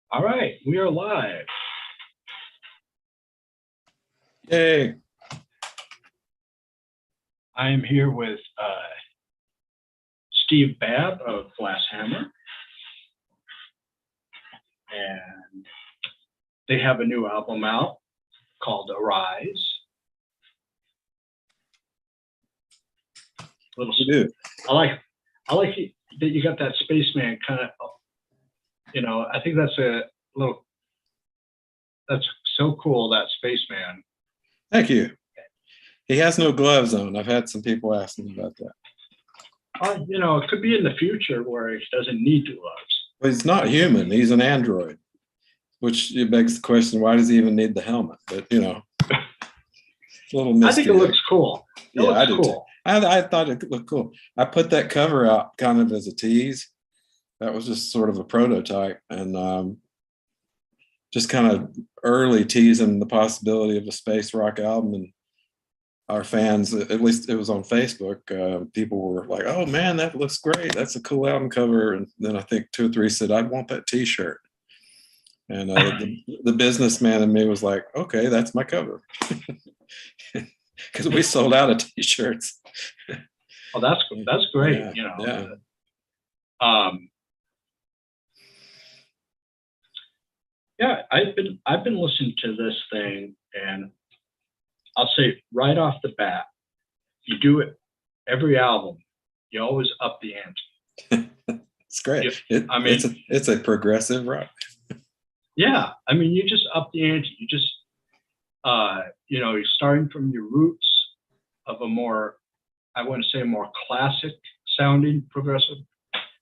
All right, we are live. Yay. I am here with Steve Babb of Glass Hammer, and they have a new album out called Arise. Little, You do. I like that you got that spaceman kind of. I think that's that's so cool, that spaceman. Thank you. He has no gloves on. I've had some people ask me about that. It could be in the future where he doesn't need gloves. But he's not human. He's an android, which it begs the question, why does he even need the helmet? But, it's a little mystery. I think it looks cool. I do too. I thought it looked cool. I put that cover out kind of as a tease. That was just sort of a prototype, and just kind of early teasing the possibility of a space rock album. And our fans, at least it was on Facebook, people were like, "Oh man, that looks great. That's a cool album cover." And then I think 2 or 3 said, "I want that T-shirt." And the businessman in me was like, "Okay, that's my cover," because we sold out of T-shirts. Oh, that's great. Yeah. Yeah, I've been listening to this thing, and I'll say right off the bat, you do it every album, you always up the ante. It's great. It's a progressive rock. Yeah, I mean, you just up the ante. You just you're starting from your roots of a more, I want to say, a more classic sounding progressive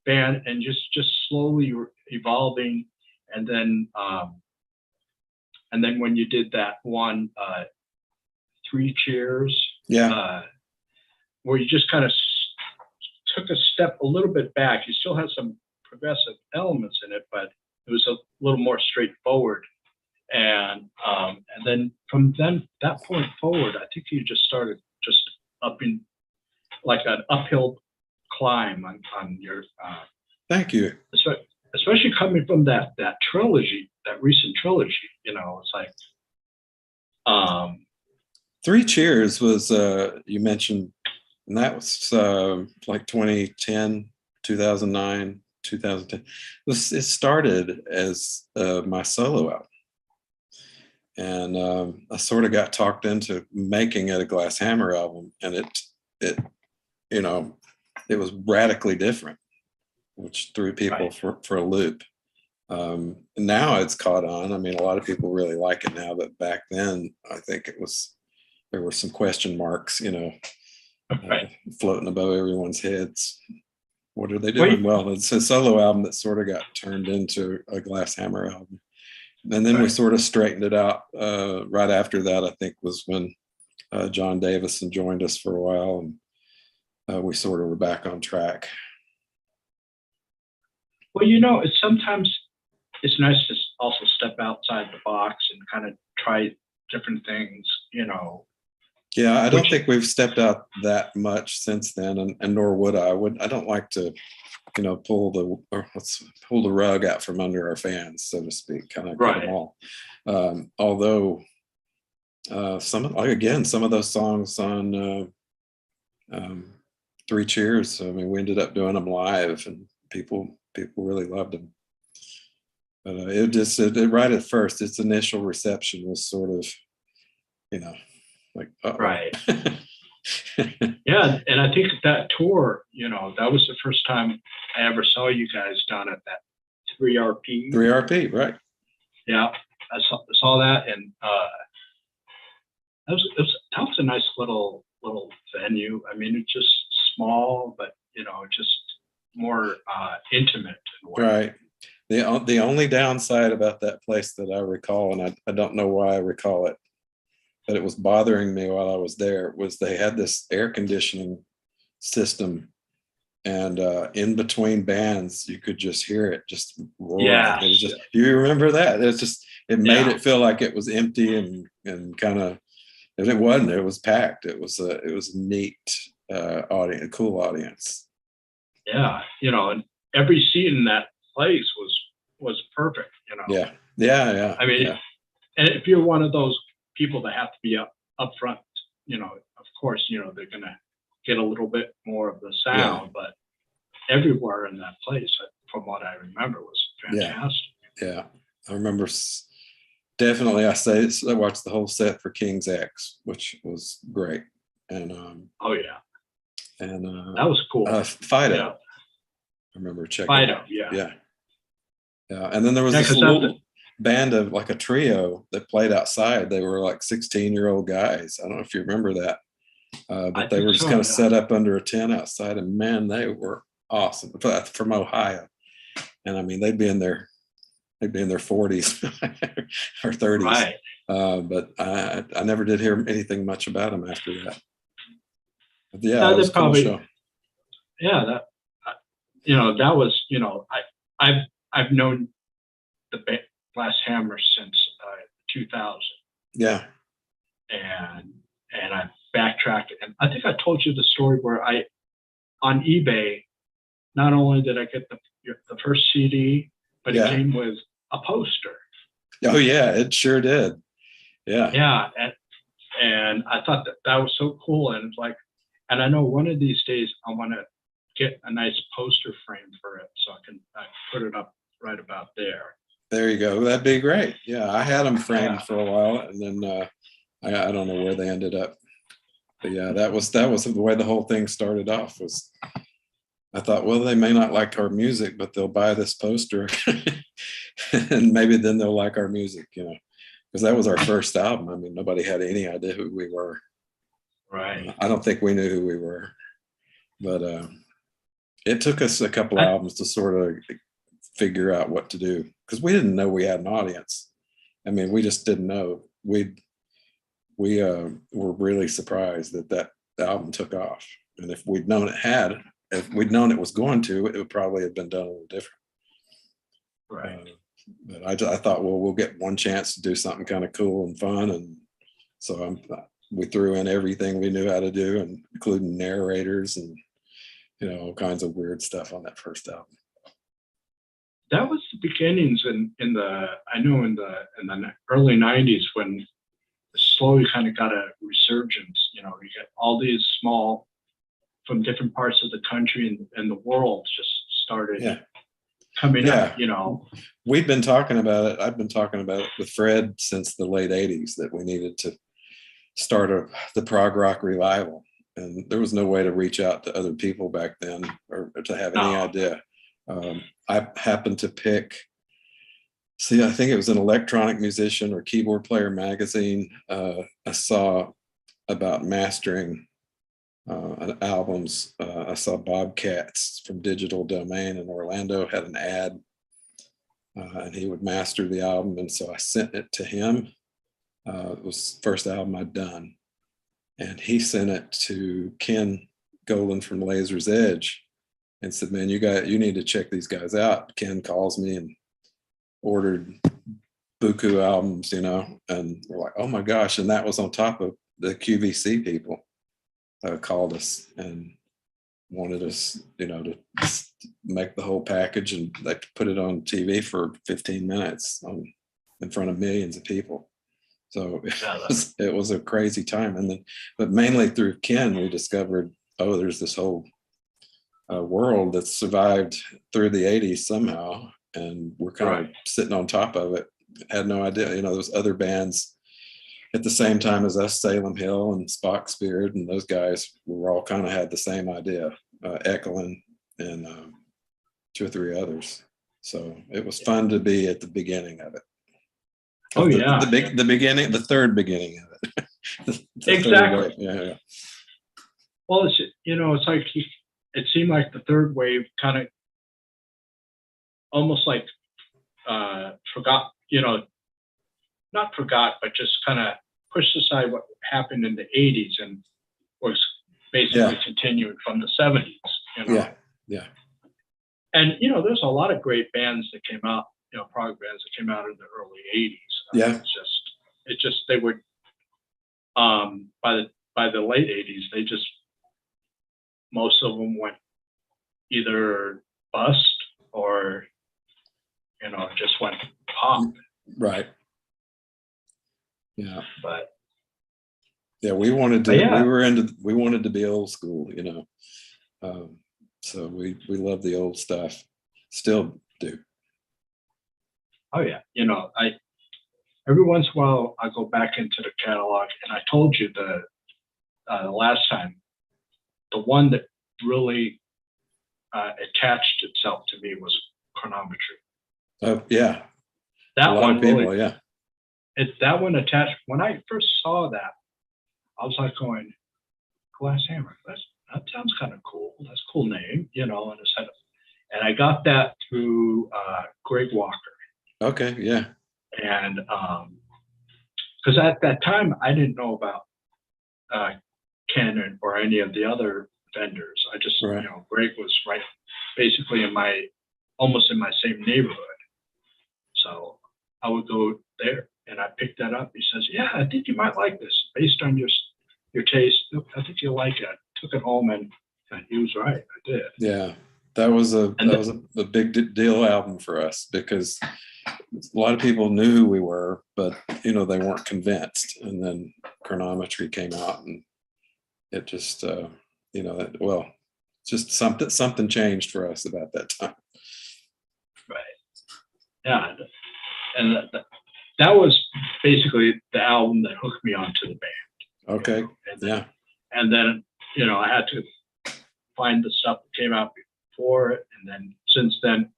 band, and just slowly evolving. And then when you did that one, 3 Cheers, where you just kind of took a step a little bit back. You still had some progressive elements in it, but it was a little more straightforward. And then from that point forward, I think you just started just upping, like an uphill climb on your. Thank you. Especially coming from that trilogy, that recent trilogy. It's like. 3 Cheers was you mentioned, and that was like 2010, 2009, 2010. It started as my solo album, and I sort of got talked into making it a Glass Hammer album, and it was radically different, which threw people for a loop. Now it's caught on. I mean, a lot of people really like it now, but back then I think there were some question marks, floating above everyone's heads. What are they doing? Well, it's a solo album that sort of got turned into a Glass Hammer album. And then we sort of straightened it out. Right after that, I think, was when John Davison joined us for a while, and we sort of were back on track. Well, sometimes it's nice to also step outside the box and kind of try different things, Yeah, I don't think we've stepped out that much since then, and nor would I. I don't like to, pull the rug out from under our fans, so to speak, kind of get them all. Although some of those songs on 3 Cheers, I mean, we ended up doing them live, and people really loved them. But it right at first, its initial reception was sort of, like, uh-oh. Right. Yeah, and I think that tour, that was the first time I ever saw you guys down at that 3RP. 3RP, right? Yeah, I saw that, and that was a nice little venue. I mean, it's just small, but just more intimate. Right. The only downside about that place that I recall, and I don't know why I recall it, but it was bothering me while I was there, was they had this air conditioning system, and in between bands you could just hear it just roaring. Yeah. It was just, do you remember that? It made it feel like it was empty and kind of, and it wasn't. It was packed. It was a neat audience, a cool audience. Yeah, and every seat in that place was perfect. Yeah. I mean, and if you're one of those people that have to be up front, of course, they're gonna get a little bit more of the sound, but everywhere in that place, from what I remember, was fantastic. Yeah. I remember definitely. I watched the whole set for King's X, which was great, and Oh yeah, and that was cool. Fido. Yeah. I remember checking. Fido, yeah. And then there was this little band of like a trio that played outside. They were like 16-year-old guys. I don't know if you remember that, but they were just kind of set up under a tent outside, and man, they were awesome. From Ohio, and I mean they'd be in their 40s or 30s. Right. But I never did hear anything much about them after that. But it was a cool show. Yeah, that was, I've known the Glass Hammer since 2000. Yeah. And I backtracked, and I think I told you the story where on eBay, not only did I get the first CD, but it came with a poster. Oh yeah, it sure did. Yeah. Yeah, and I thought that was so cool, and it's like, and I know one of these days I want to get a nice poster frame for it, so I can put it up right about there. There you go. That'd be great. Yeah, I had them framed for a while, and then I don't know where they ended up. But yeah, that was the way the whole thing started off. Was I thought, well, they may not like our music, but they'll buy this poster, and maybe then they'll like our music, because that was our first album. I mean, nobody had any idea who we were. Right. I don't think we knew who we were, but it took us a couple albums to sort of figure out what to do, because we didn't know we had an audience. I mean, we just didn't know. We were really surprised that album took off, and if we'd known it was going to, it would probably have been done a little different. Right. But I thought, well, we'll get one chance to do something kind of cool and fun, and so we threw in everything we knew how to do, and including narrators and all kinds of weird stuff on that first album. That was the beginnings in the early 90s, when it slowly kind of got a resurgence. You get all these small, from different parts of the country and the world, just started coming up. We've been talking about it. I've been talking about it with Fred since the late 80s, that we needed to start the prog rock revival, and there was no way to reach out to other people back then or to have any idea. I happened to pick, I think it was an Electronic Musician or Keyboard Player magazine. I saw about mastering albums. I saw Bobcats from Digital Domain in Orlando had an ad, and he would master the album, and so I sent it to him. It was the first album I'd done, and he sent it to Ken Golan from Laser's Edge and said, man, you need to check these guys out. Ken calls me and ordered buku albums, and we're like, oh my gosh. And that was on top of the QVC people called us and wanted us, to make the whole package, and they put it on TV for 15 minutes in front of millions of people. So it was a crazy time. And then, but mainly through Ken, we discovered, there's this whole world that survived through the 80s somehow, and we're kind of sitting on top of it. Had no idea. Those other bands at the same time as us, Salem Hill and Spock Spirit, and those guys were all kind of had the same idea, Ekelin and 2 or 3 others. So it was fun to be at the beginning of it. The beginning, the third beginning of it. Exactly. Yeah. Well, it's it's like it seemed like the third wave kind of almost like forgot, not forgot, but just kind of pushed aside what happened in the 80s and was basically continuing from the 70s. Yeah. And there's a lot of great bands that came out, prog bands that came out in the early 80s. It's just they would by the late 80s, most of them went either bust or you know, it just went pop. Right. Yeah. But yeah, we wanted to. yeah. We wanted to be old school, you know. So we love the old stuff. Still do. Oh yeah, you know, every once in a while I go back into the catalog, and I told you the last time, the one that really attached itself to me was Chronometry. Oh yeah, that one people, really, yeah. That one attached. When I first saw that, I was like going, Glass Hammer. That sounds kind of cool. That's a cool name, you know. And I got that through Greg Walker. Okay, yeah. And because at that time I didn't know about Canon or any of the other vendors. I just, right. You know, Greg was right basically almost in my same neighborhood. So I would go there and I picked that up. He says, yeah, I think you might like this based on your taste. I think you'll like it. I took it home and he was right. I did. Yeah. That was a big deal album for us because a lot of people knew who we were, but you know, they weren't convinced. And then Chronometry came out and it just you know, well, just something changed for us about that time. Right. Yeah. And that was basically the album that hooked me onto the band. Okay. You know? Yeah. And then, you know, I had to find the stuff that came out before it. And then since then,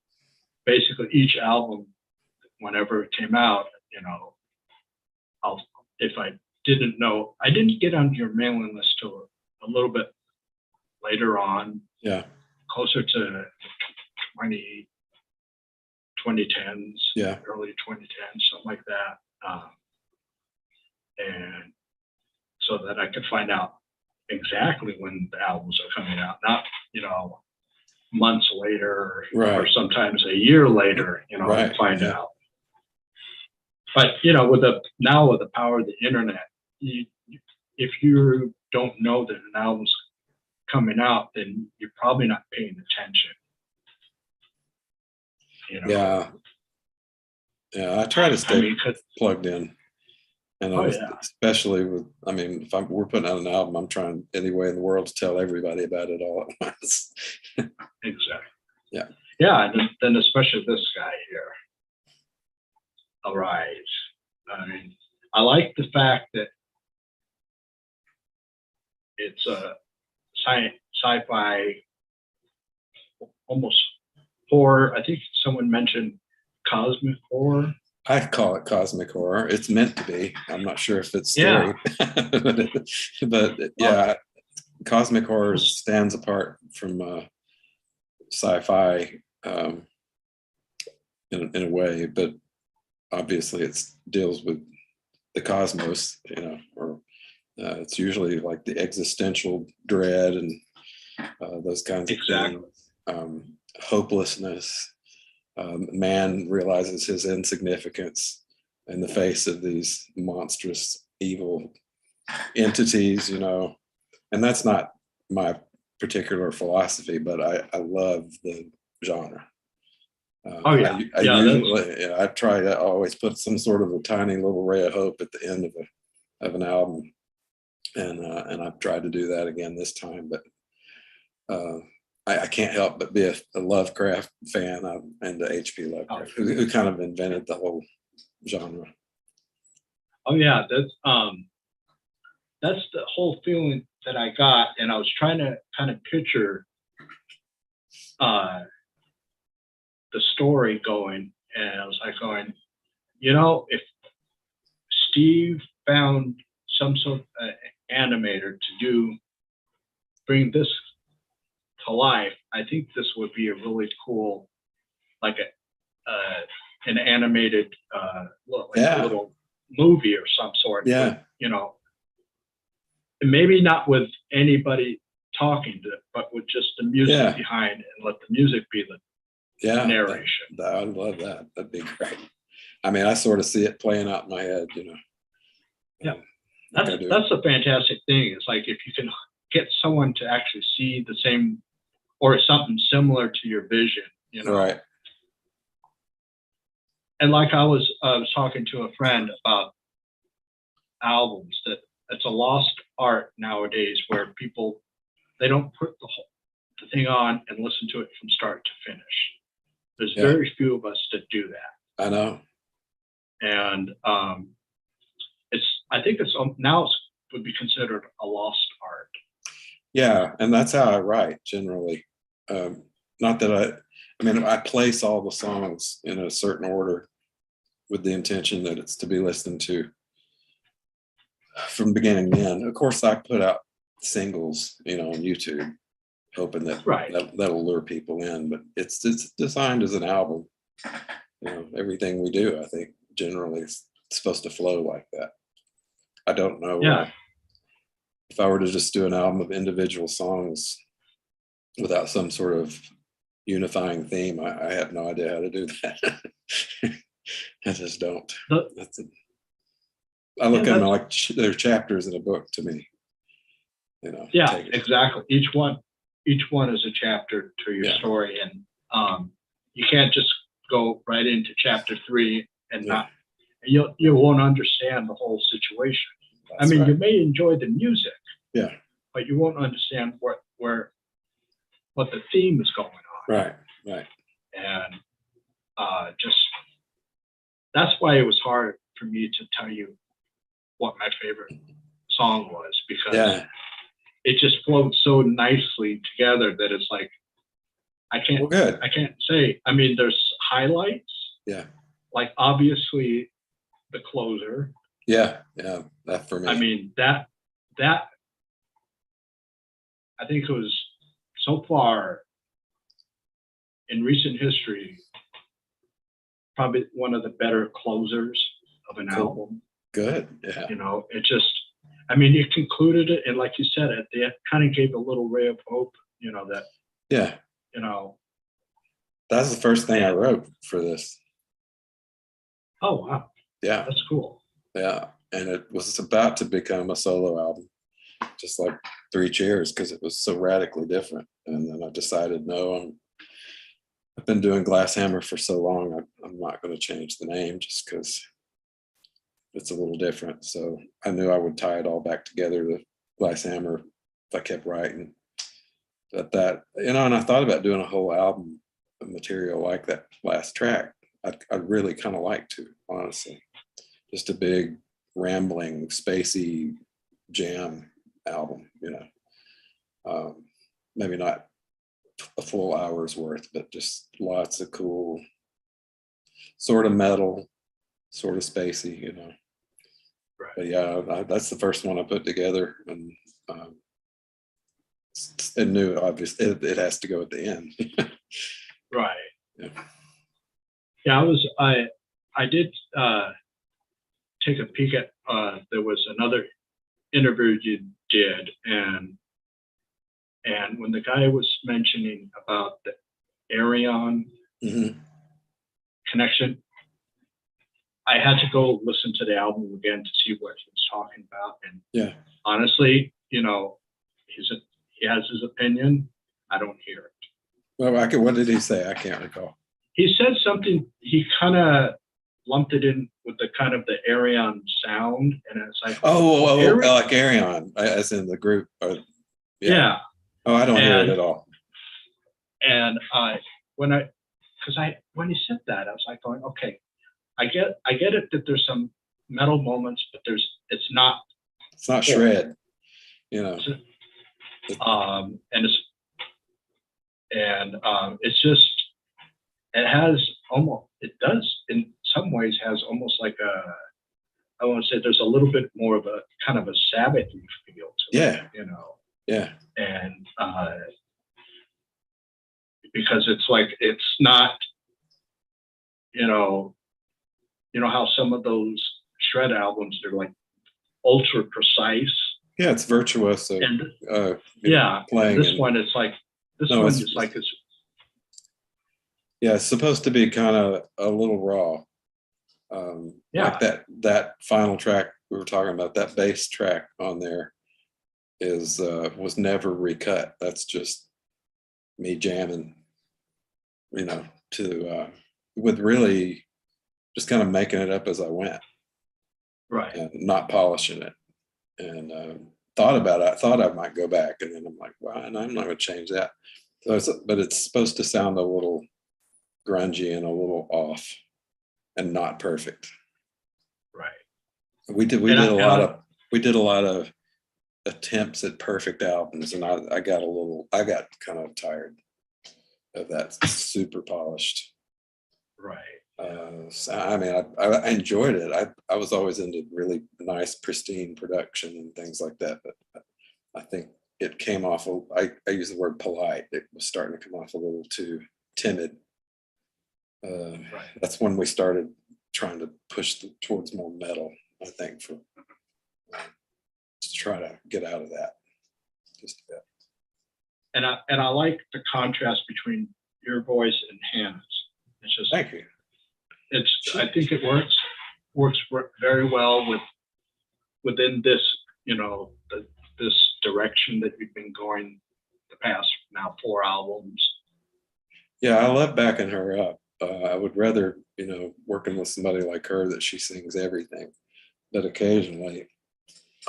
basically each album, whenever it came out, you know, if I didn't know, I didn't get on your mailing list till a little bit later on. Yeah. Closer to 2010s, yeah, early 2010s, something like that. And so that I could find out exactly when the albums are coming out, not, you know, months later right. or sometimes a year later, you know, right. to find out. But, you know, with the power of the internet, if you don't know that an album's coming out, then you're probably not paying attention. You know? Yeah, I try to stay plugged in, and especially with, I mean, if we're putting out an album, I'm trying any way in the world to tell everybody about it all at once. Exactly. Yeah. Yeah, and then especially this guy here, Arise. I mean, I like the fact that it's a sci-fi, almost horror. I think someone mentioned cosmic horror. I call it cosmic horror. It's meant to be. I'm not sure if it's scary, but yeah, cosmic horror stands apart from sci-fi in a way, but obviously it deals with the cosmos, you know, or it's usually like the existential dread and those kinds of things. Hopelessness. Man realizes his insignificance in the face of these monstrous evil entities, you know, and that's not my particular philosophy, but I love the genre. I try to always put some sort of a tiny little ray of hope at the end of an album, and I've tried to do that again this time, but I can't help but be a Lovecraft fan. I'm into H.P. Lovecraft, who kind of invented the whole genre. Oh yeah, that's the whole feeling that I got, and I was trying to kind of picture the story going, and I was like going, you know, if Steve found some sort of animator to bring this to life, I think this would be a really cool, like an animated a little movie or some sort. Yeah. With, you know, and maybe not with anybody talking to it, but with just the music behind, and let the music be the narration. I love that. That'd be great. I mean, I sort of see it playing out in my head, you know. Yeah. That's a fantastic thing. It's like if you can get someone to actually see the same or something similar to your vision, you know. Right. and like I was talking to a friend about albums, that it's a lost art nowadays where people, they don't put the thing on and listen to it from start to finish. There's very few of us that do that. I know. And I think it's now it would be considered a lost art. Yeah, and that's how I write generally. Not that I mean, I place all the songs in a certain order with the intention that it's to be listened to from beginning to end. Of course, I put out singles, on YouTube, hoping that that'll lure people in. But it's designed as an album. Everything we do, I think, generally is supposed to flow like that. I don't know. If I were to just do an album of individual songs without some sort of unifying theme, I have no idea how to do that. I just don't. I look at them like they're chapters in a book to me. Yeah, exactly. Each one is a chapter to your story, and you can't just go right into chapter 3 and not. You won't understand the whole situation. That's you may enjoy the music, but you won't understand what the theme is going on. Right. And just that's why it was hard for me to tell you what my favorite song was, because it just flowed so nicely together that it's like I can't say. I mean, there's highlights. Yeah. Like obviously the closer. Yeah, that for me. I mean, that I think it was so far in recent history probably one of the better closers of an album. Good. Yeah. It just, it concluded it, and like you said, it kind of gave a little ray of hope, that. Yeah. That's the first thing I wrote for this. Oh, wow. Yeah. That's cool. Yeah. And it was about to become a solo album, just like Three Cheers, because it was so radically different. And then I decided, no, I've been doing Glass Hammer for so long, I'm not going to change the name just because it's a little different. So I knew I would tie it all back together to Glass Hammer if I kept writing. But and I thought about doing a whole album of material like that last track. I'd really kind of like to, honestly. Just a big, rambling, spacey jam album, maybe not a full hour's worth, but just lots of cool, sort of metal, sort of spacey, Right. But yeah, that's the first one I put together, and it knew obviously it has to go at the end. Right. Yeah. I did take a peek at there was another interview you did, and when the guy was mentioning about the Ayreon connection, I had to go listen to the album again to see what he was talking about. And honestly, he has his opinion. I don't hear it. Well, what did he say? I can't recall. He said something. He kind of lumped it in with the kind of the Ayreon sound, and it's like like Ayreon, as in the group. Yeah. Oh, I don't hear it at all. And when he said that, I was like going, okay, I get it that there's some metal moments, but it's not shred, it's just, it does in some ways has almost like I want to say there's a little bit more of a kind of a Sabbath feel to it, Yeah. And because it's like, it's not, how some of those shred albums, they're like ultra precise. Yeah, it's virtuoso. And playing. This one is like, it's. Yeah, it's supposed to be kind of a little raw. Like that final track we were talking about, that bass track on there was never recut. That's just me jamming, with really just kind of making it up as I went. Right. And not polishing it. And thought about it. I thought I might go back, and then I'm like, well, and I'm not going to change that. So but it's supposed to sound a little grungy and a little off, and not perfect. Right. We did a lot of attempts at perfect albums, and I got kind of tired of that super polished. Right. So, I mean, I enjoyed it. I was always into really nice, pristine production and things like that. But I think it came off. I use the word polite. It was starting to come off a little too timid. Right. That's when we started trying to push towards more metal. I think to try to get out of that just a bit. And I like the contrast between your voice and Hannah's. It's just, thank you. I think it works very well within this, this direction that you've been going the past now 4 albums. Yeah, I love backing her up. I would rather, working with somebody like her that she sings everything, but occasionally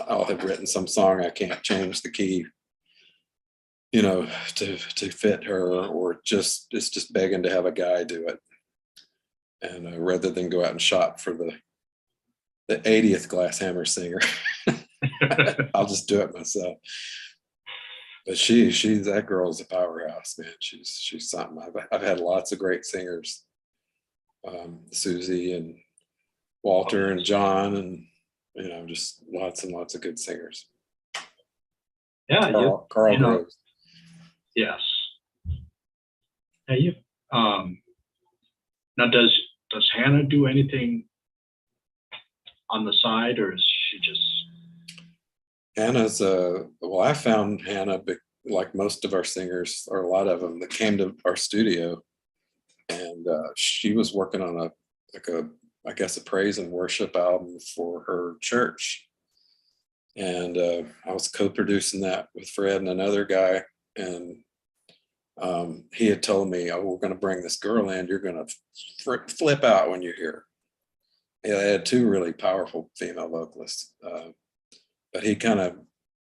I'll have written some song I can't change the key, to fit her, or it's just begging to have a guy do it. And rather than go out and shop for the 80th Glasshammer singer, I'll just do it myself. But that girl's a powerhouse, man. She's something. I've had lots of great singers, Susie and Walter and John, and just lots and lots of good singers. Yeah, Carl Groves. Yes. Yeah, now does Hannah do anything on the side, or is she just? Hannah's well, I found Hannah, like most of our singers, or a lot of them that came to our studio, and she was working on I guess a praise and worship album for her church, and I was co-producing that with Fred and another guy, and he had told me, "Oh, we're going to bring this girl in. You're going to flip out when you hear her." Yeah, they had 2 really powerful female vocalists, but he kind of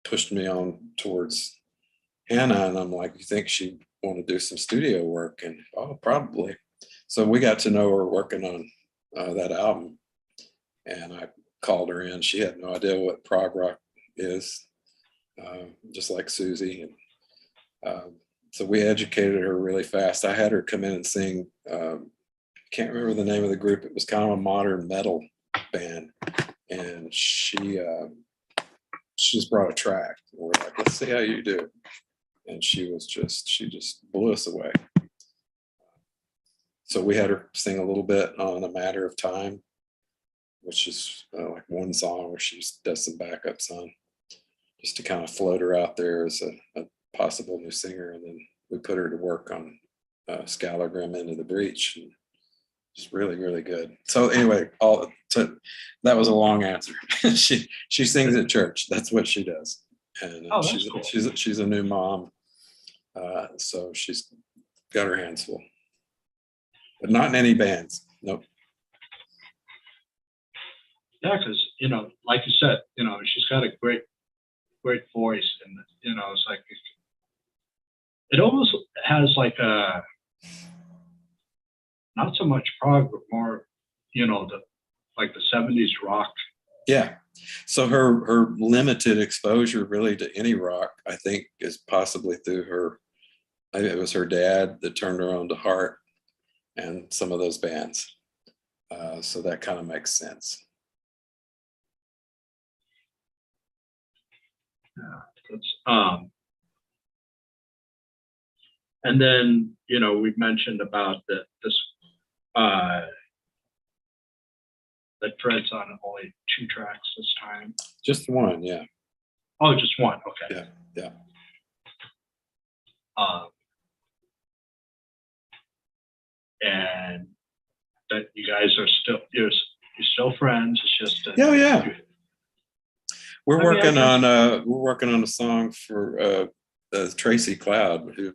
pushed me on towards Hannah, and I'm like, "You think she'd want to do some studio work?" And probably. So we got to know her working on that album, and I called her in. She had no idea what prog rock is, just like Susie, and so we educated her really fast. I had her come in and sing. Can't remember the name of the group. It was kind of a modern metal band, and she just brought a track. And we're like, "Let's see how you do." And she just blew us away. So we had her sing a little bit on A Matter of Time, which is like one song where she does some backups on, just to kind of float her out there as a possible new singer. And then we put her to work on Scalagrim Into the Breach. And it's really, really good. So anyway, that was a long answer. she sings at church. That's what she does. And That's cool. she's a new mom. So she's got her hands full. But not in any bands. Nope. Yeah, because like you said, she's got a great voice, and it's like it almost has like a not so much prog, but more the 70s rock. Yeah. So her limited exposure really to any rock, I think, is possibly through her. I think it was her dad that turned her on to Heart and some of those bands. So that kind of makes sense. Yeah, that's and then we've mentioned about this that Fred's on only 2 tracks this time. Just one, yeah. Oh, just one. Okay. Yeah. And that you guys are you're still friends. It's just yeah. We're working on a song for Tracy Cloud, who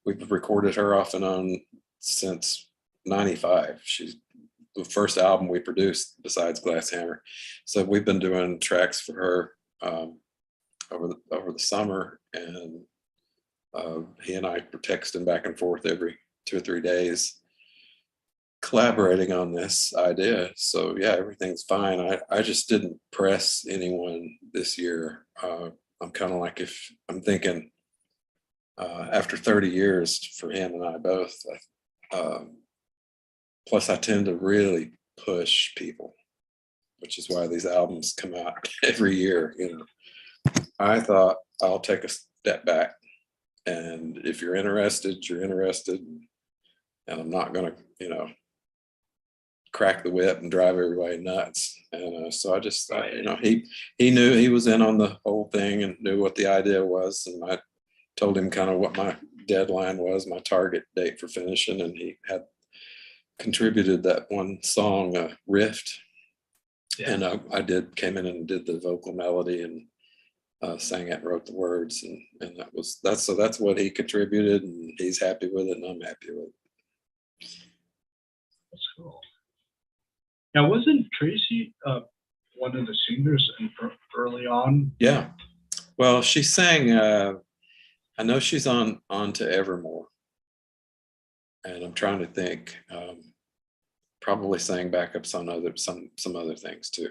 we've recorded her off and on since '95. She's the first album we produced besides Glass Hammer. So we've been doing tracks for her over the summer, and he and I were texting back and forth every 2 or 3 days, collaborating on this idea. So yeah, everything's fine. I just didn't press anyone this year. I'm kind of like, if I'm thinking after 30 years for him and I both, plus I tend to really push people, which is why these albums come out every year. You know, I thought I'll take a step back, and if you're interested, you're interested, and I'm not gonna, you know, crack the whip and drive everybody nuts. And so I just, you know, he knew he was in on the whole thing and knew what the idea was, and I told him kind of what my deadline was, my target date for finishing, and he had contributed that one song, Rift. Yeah. And I came in and did the vocal melody and sang it and wrote the words, and that's what he contributed, and he's happy with it, and I'm happy with it. That's cool. Now, wasn't Tracy one of the singers early on? Yeah. Well, she sang. I know she's on to Evermore, and I'm trying to think. Probably sang backup some other things too.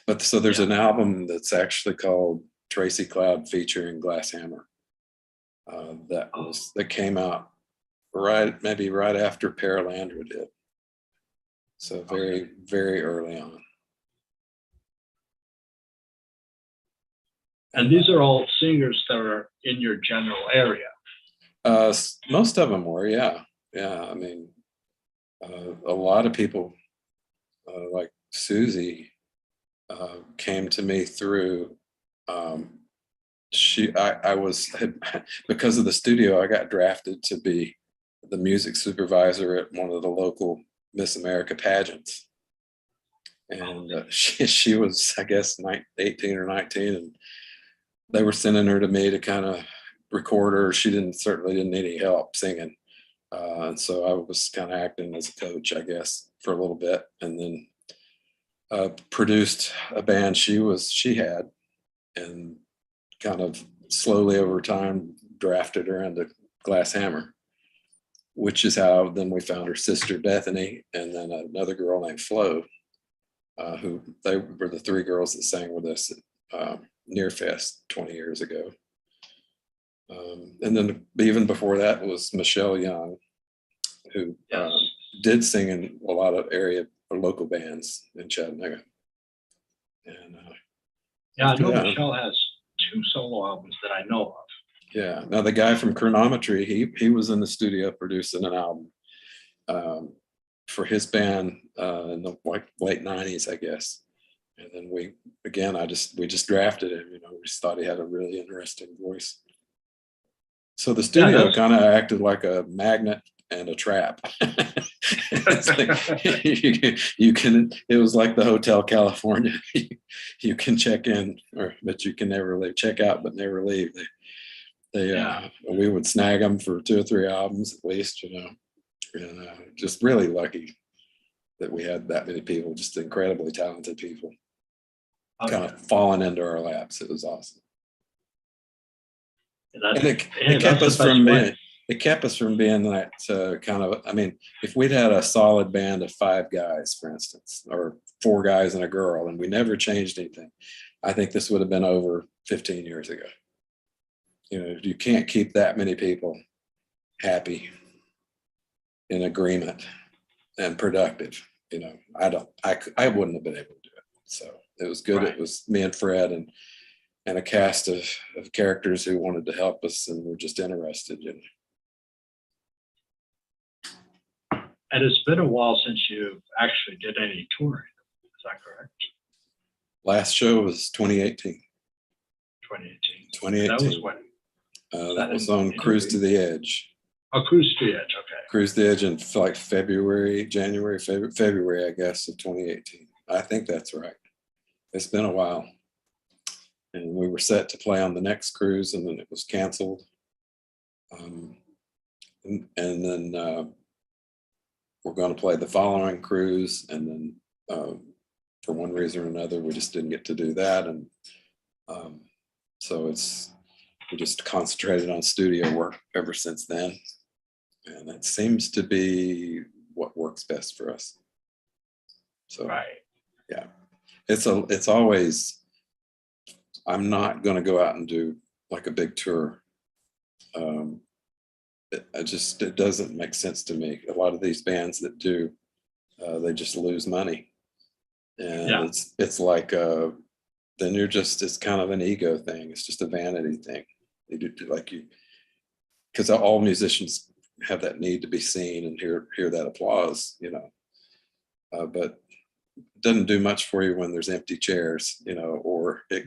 But so there's an album that's actually called Tracy Cloud featuring Glass Hammer. That came out maybe right after Paralandra did. So very, very early on. And these are all singers that are in your general area. Most of them were, yeah. I mean, a lot of people like Susie came to me through. I was because of the studio. I got drafted to be the music supervisor at one of the local Miss America pageants, and she was, I guess, 18 or 19, and they were sending her to me to kind of record her. She certainly didn't need any help singing, and so I was kind of acting as a coach, I guess, for a little bit, and then produced a band she had, and kind of slowly over time drafted her into Glass Hammer, which is how then we found her sister Bethany, and then another girl named Flo, who they were the 3 girls that sang with us at Nearfest 20 years ago. And then even before that was Michelle Young, who did sing in a lot of area or local bands in Chattanooga. And I know Michelle has 2 solo albums that I know of. Yeah. Now the guy from Chronometry, he was in the studio producing an album for his band in the late 90s, I guess. And then we just drafted him. You know, we just thought he had a really interesting voice. So the studio kind of acted like a magnet and a trap. Like, you can. It was like the Hotel California. You can check in, but you can never leave. Check out, but never leave. We would snag them for 2 or 3 albums at least. You know, and just really lucky that we had that many people, just incredibly talented people, kind of falling into our laps. It was awesome. And it kept us from being. It kept us from being that kind of. I mean, if we'd had a solid band of 5 guys, for instance, or 4 guys and a girl, and we never changed anything, I think this would have been over 15 years ago. You know, you can't keep that many people happy, in agreement, and productive. You know, I wouldn't have been able to do it. So it was good. Right. It was me and Fred and a cast of characters who wanted to help us and were just interested in. And it's been a while since you actually did any touring. Is that correct? Last show was 2018. 2018. That was when? That was on Cruise to the Edge. Oh, Cruise to the Edge. Okay. Cruise to the Edge in like February, I guess, of 2018. I think that's right. It's been a while. And we were set to play on the next cruise, and then it was canceled. And then were going to play the following cruise, and then for one reason or another, we just didn't get to do that, and so we just concentrated on studio work ever since then, and that seems to be what works best for us. So yeah, it's always, I'm not going to go out and do like a big tour. It doesn't make sense to me. A lot of these bands that do, they just lose money, and it's like then you're just, it's kind of an ego thing. It's just a vanity thing. They do like you, because all musicians have that need to be seen and hear that applause, you know. But it doesn't do much for you when there's empty chairs, you know, or it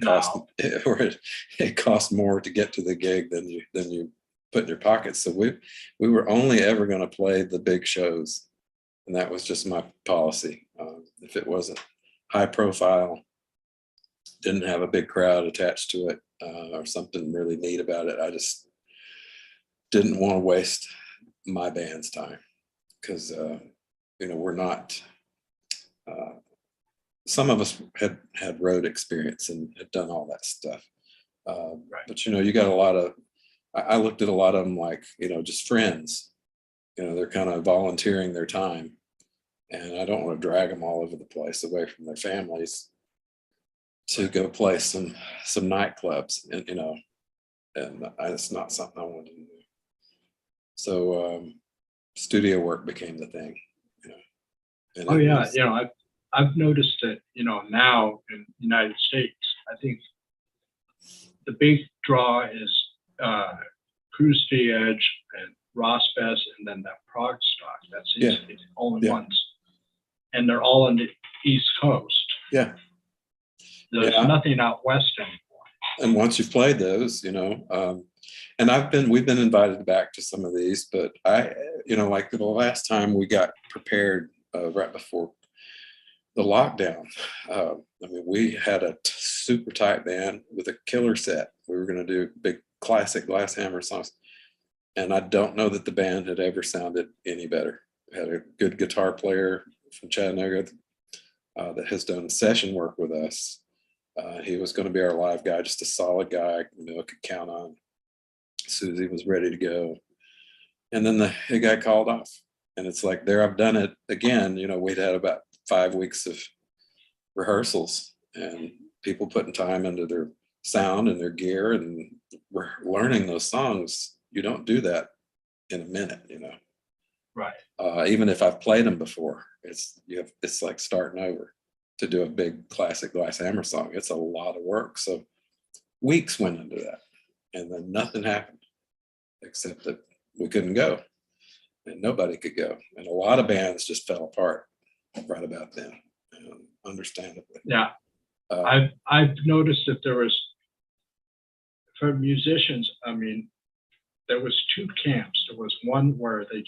costs more to get to the gig than you put in your pockets. So we were only ever going to play the big shows, and that was just my policy. If it wasn't high profile, didn't have a big crowd attached to it, or something really neat about it, I just didn't want to waste my band's time, because you know, we're not. Some of us had road experience and had done all that stuff, but you know, you got a lot of. I looked at a lot of them like, you know, just friends. You know, they're kind of volunteering their time, and I don't want to drag them all over the place away from their families to go play some nightclubs, and you know, and it's not something I wanted to do. So studio work became the thing, you know. Oh yeah, you know, I've noticed that, you know, now in the United States, I think the big draw is Cruise to the Edge and Rossfest, and then that Prague Stock. That seems to be the only ones, and they're all on the East Coast. Yeah, there's nothing out west anymore. And once you've played those, you know, and we've been invited back to some of these, but you know, like the last time we got prepared right before the lockdown. I mean, we had a super tight band with a killer set. We were going to do big classic Glass Hammer songs, and I don't know that the band had ever sounded any better. We had a good guitar player from Chattanooga that has done session work with us. He was going to be our live guy, just a solid guy, you know, could count on. Susie was ready to go, and then the guy called off, and it's like, there, I've done it again. You know, we'd had about 5 weeks of rehearsals and people putting time into their sound and their gear and learning those songs. You don't do that in a minute, you know. Right. Even if I've played them before, it's like starting over to do a big classic Glass Hammer song. It's a lot of work. So weeks went into that, and then nothing happened except that we couldn't go, and nobody could go, and a lot of bands just fell apart right about then, understandably. Yeah, I've noticed that there was, for musicians, I mean, there was two camps. There was one where they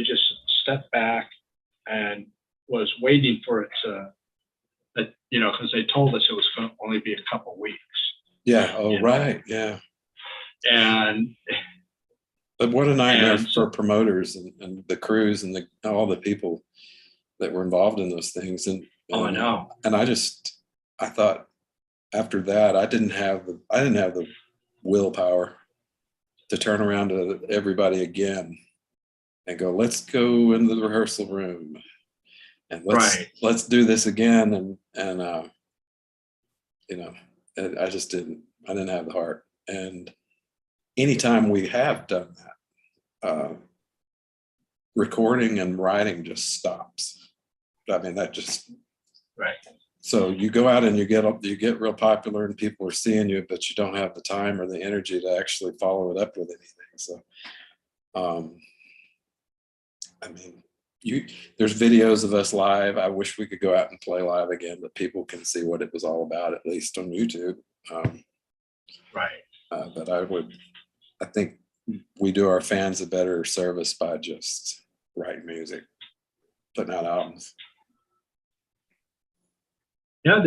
just stepped back and was waiting for it to, you know, because they told us it was going to only be a couple weeks. Yeah. Oh, right. Yeah. And but what a nightmare for promoters and the crews and all the people that were involved in those things. And I know. And I thought after that, I didn't have the willpower to turn around to everybody again and go, let's go into the rehearsal room and let's do this again. And you know, I didn't have the heart. And anytime we have done that, recording and writing just stops. I mean, that just, right. So you go out and you get real popular and people are seeing you, but you don't have the time or the energy to actually follow it up with anything. So, I mean, there's videos of us live. I wish we could go out and play live again, but people can see what it was all about, at least on YouTube. Right. But I think we do our fans a better service by just writing music, putting out albums. Yeah,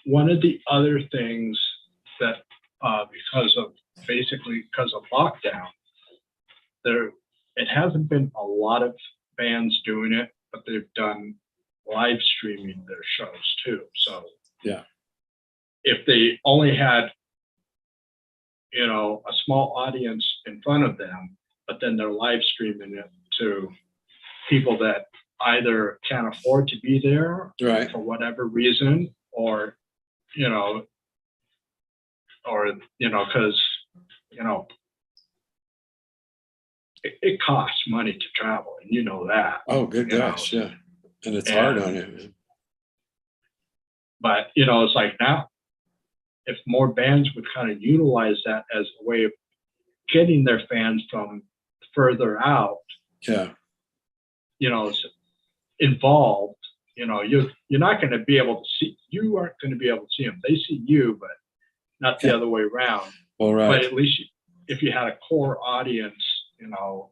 one of the other things that because of lockdown, there it hasn't been a lot of bands doing it, but they've done live streaming their shows too. So yeah, if they only had, you know, a small audience in front of them, but then they're live streaming it to people that either can't afford to be there right. for whatever reason, or, you know, because, you know, it costs money to travel, and you know that. Oh, good gosh, yeah. And it's hard on you. But, you know, it's like now, if more bands would kind of utilize that as a way of getting their fans from further out, yeah, you know, involved, you know, you're not going to be able to see, you aren't going to be able to see them. They see you, but not the other way around. Well, right. But at least if you had a core audience, you know,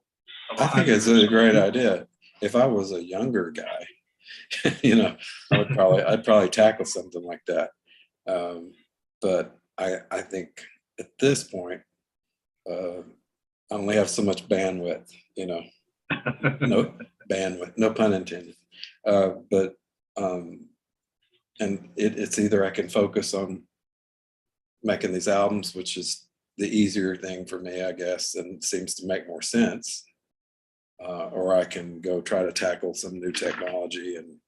I think it's a great idea. If I was a younger guy, you know, I'd probably tackle something like that. But I think at this point, I only have so much bandwidth, you know, no bandwidth, no pun intended. But and it's either I can focus on making these albums, which is the easier thing for me, I guess, and seems to make more sense. Or I can go try to tackle some new technology and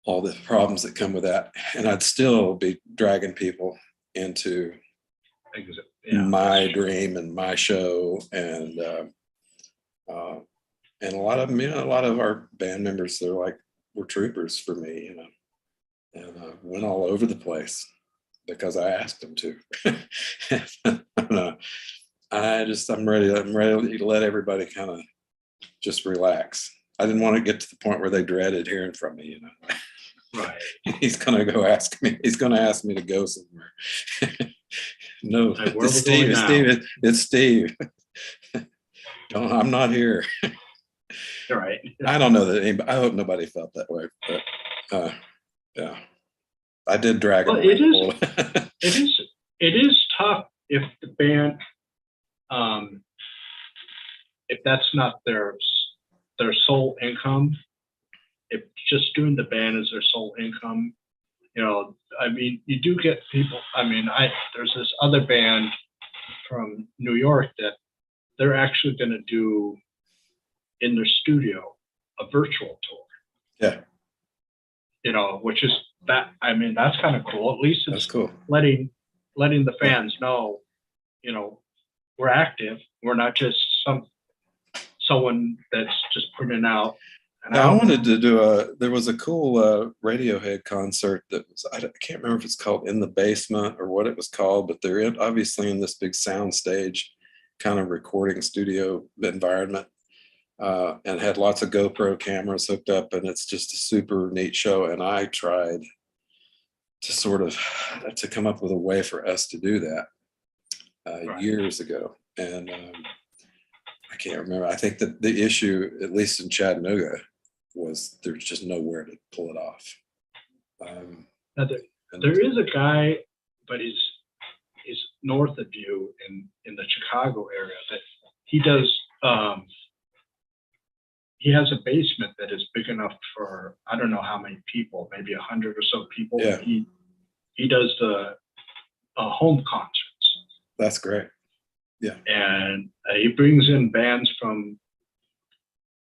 all the problems that come with that. And I'd still be dragging people into my dream and my show. And a lot of them, you know, a lot of our band members, they're like, were troopers for me, you know, and went all over the place because I asked them to. I'm ready to let everybody kind of just relax. I didn't want to get to the point where they dreaded hearing from me, you know. Right. He's going to ask me to go somewhere. No, it's Steve. It's Steve. I'm not here. Right. I don't know that anybody, I hope nobody felt that way, but yeah, I did drag him. It is tough if the band, if that's not their sole income. If just doing the band is their sole income, you know, I mean, you do get people. I mean, there's this other band from New York that they're actually going to do in their studio a virtual tour. Yeah. You know, which is that. I mean, that's kind of cool. At least it's that's cool. Letting the fans know, you know, we're active. We're not just someone that's just putting out. I wanted to do there was a cool Radiohead concert that was, I can't remember if it's called In the Basement or what it was called, but they're obviously in this big sound stage kind of recording studio environment, and had lots of GoPro cameras hooked up, and it's just a super neat show. And I tried to come up with a way for us to do that years ago. And I can't remember. I think that the issue, at least in Chattanooga, was there's just nowhere to pull it off. Now there is a guy, but he's north of you in the Chicago area, that he does. He has a basement that is big enough for, I don't know how many people, maybe 100 or so people. Yeah. He does the home concerts. That's great. Yeah. And he brings in bands from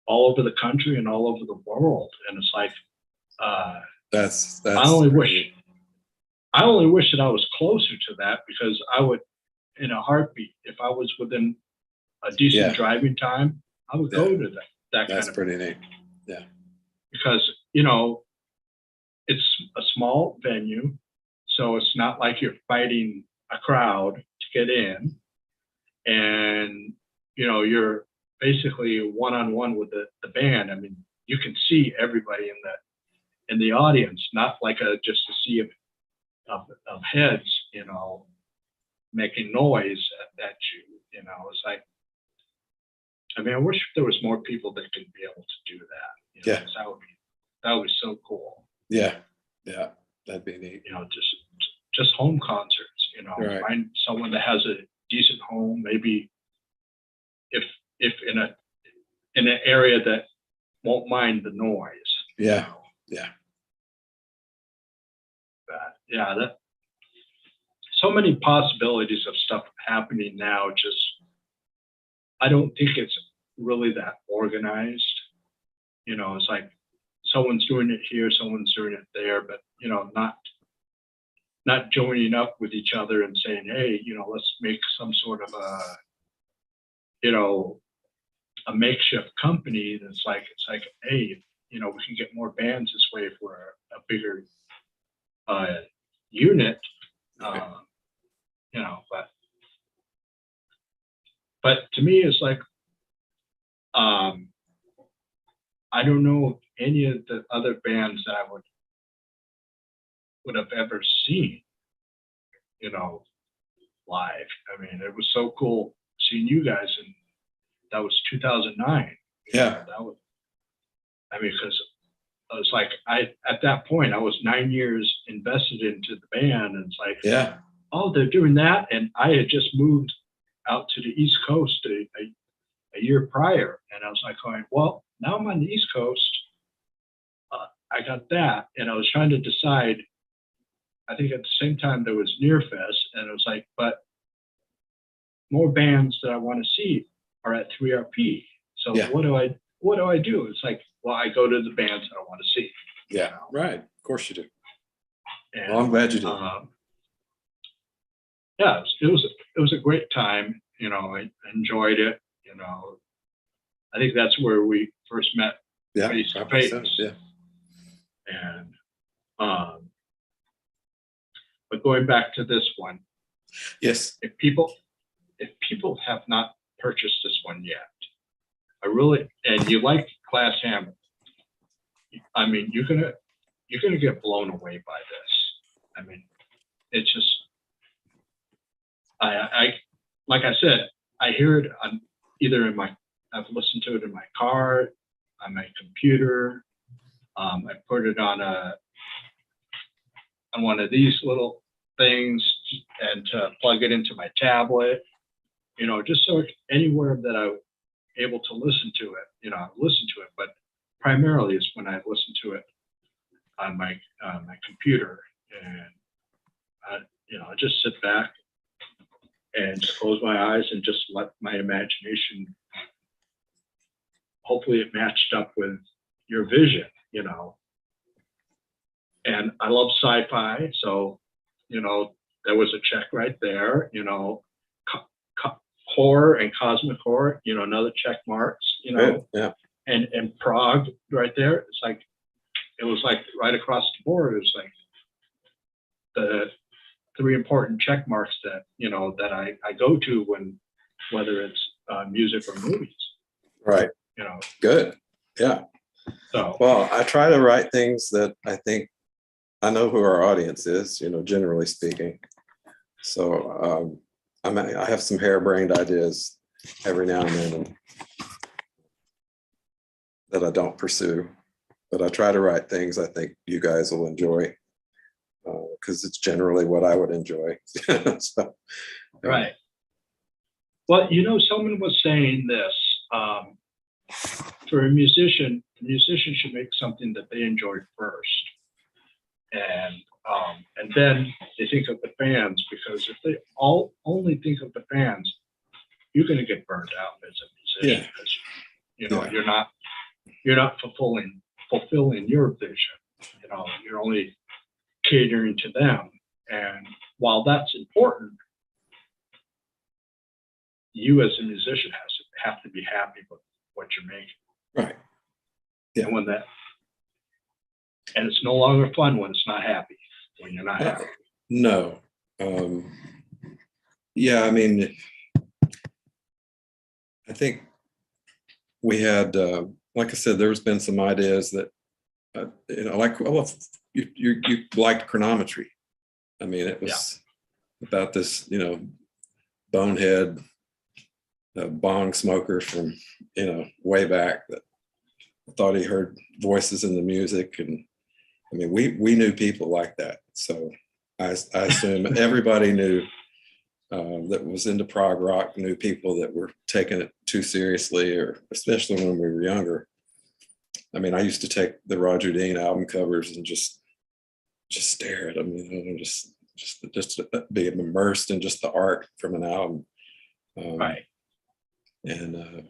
all over the country and all over the world. And it's like, that's I only wish that I was closer to that, because I would, in a heartbeat, if I was within a decent driving time, I would go to that That's kind of pretty neat. Yeah. Because, you know, it's a small venue, so it's not like you're fighting a crowd to get in. And, you know, you're basically one-on-one with the band. I mean, you can see everybody in the audience, not like just a sea of heads, you know, making noise at you. You know, it's like, I mean, I wish there was more people that could be able to do that. You know, that would be so cool. Yeah, that'd be neat. You know, just home concerts. You know, find someone that has a decent home. Maybe if in a won't mind the noise. Yeah. Yeah. But yeah, that so many possibilities of stuff happening now. Just I don't think it's really that organized. You know, it's like someone's doing it here, someone's doing it there, but you know, not joining up with each other and saying, hey, you know, let's make some sort of a, you know, a makeshift company that's like, it's like, hey, you know, we can get more bands this way if we're a bigger unit, you know, but to me, it's like, I don't know any of the other bands that I would have ever seen, you know, live. I mean, it was so cool seeing you guys, and that was 2009. Yeah. That was, I mean, because I was like, at that point, I was 9 years invested into the band, and it's like, yeah, oh, they're doing that, and I had just moved out to the East Coast a year prior, and I was like, going, well, now I'm on the East Coast. I got that, and I was trying to decide. I think at the same time there was Nearfest, and it was like, but more bands that I want to see are at 3RP. So Yeah. what do I do? It's like, well, I go to the bands that I want to see. Yeah, right. Of course you do. And, well, I'm glad you did. Yeah, it was a great time. You know, I enjoyed it. You know, I think that's where we first met face to face. Yeah. And but going back to this one, yes, if people have not purchased this one yet, and you like Class Hammond, I mean, you're gonna get blown away by this. I mean, it's just, I like I said, I hear it on either I've listened to it in my car, on my computer. I put it on one of these little things and to plug it into my tablet, you know, just so anywhere that I'm able to listen to it, you know, I listen to it, but primarily it's when I listen to it on my computer, and you know, I just sit back and close my eyes and just let my imagination, hopefully it matched up with your vision, you know. And I love sci-fi, so, you know, there was a check right there, you know, horror and cosmic horror, you know, another check marks, you know, yeah. And Prague right there. It's like, it was like right across the board. It was like the 3 important check marks that, you know, that I go to whether it's music or movies. Right. You know. Good. Yeah. So. Well, I try to write things that I think I know who our audience is, you know, generally speaking. So I have some harebrained ideas every now and then that I don't pursue, but I try to write things I think you guys will enjoy, because it's generally what I would enjoy. So, right. Well, you know, someone was saying this, for a musician should make something that they enjoy first. And then they think of the fans, because if they only think of the fans, you're going to get burned out as a musician. Yeah. You know, Yeah. you're not fulfilling your vision. You know, you're only catering to them. And while that's important, you as a musician have to be happy with what you're making. Right. Yeah. And it's no longer fun when it's not happy, when you're not happy. No. Yeah, I mean, I think we had, like I said, there's been some ideas that, you know, like, well, you liked Chronometry. I mean, it was about this, you know, bonehead bong smoker from, you know, way back that thought he heard voices in the music. And I mean, we knew people like that. So I assume everybody knew that was into prog rock, knew people that were taking it too seriously, or especially when we were younger. I mean, I used to take the Roger Dean album covers and just stare at them, just be immersed in just the art from an album. Right. And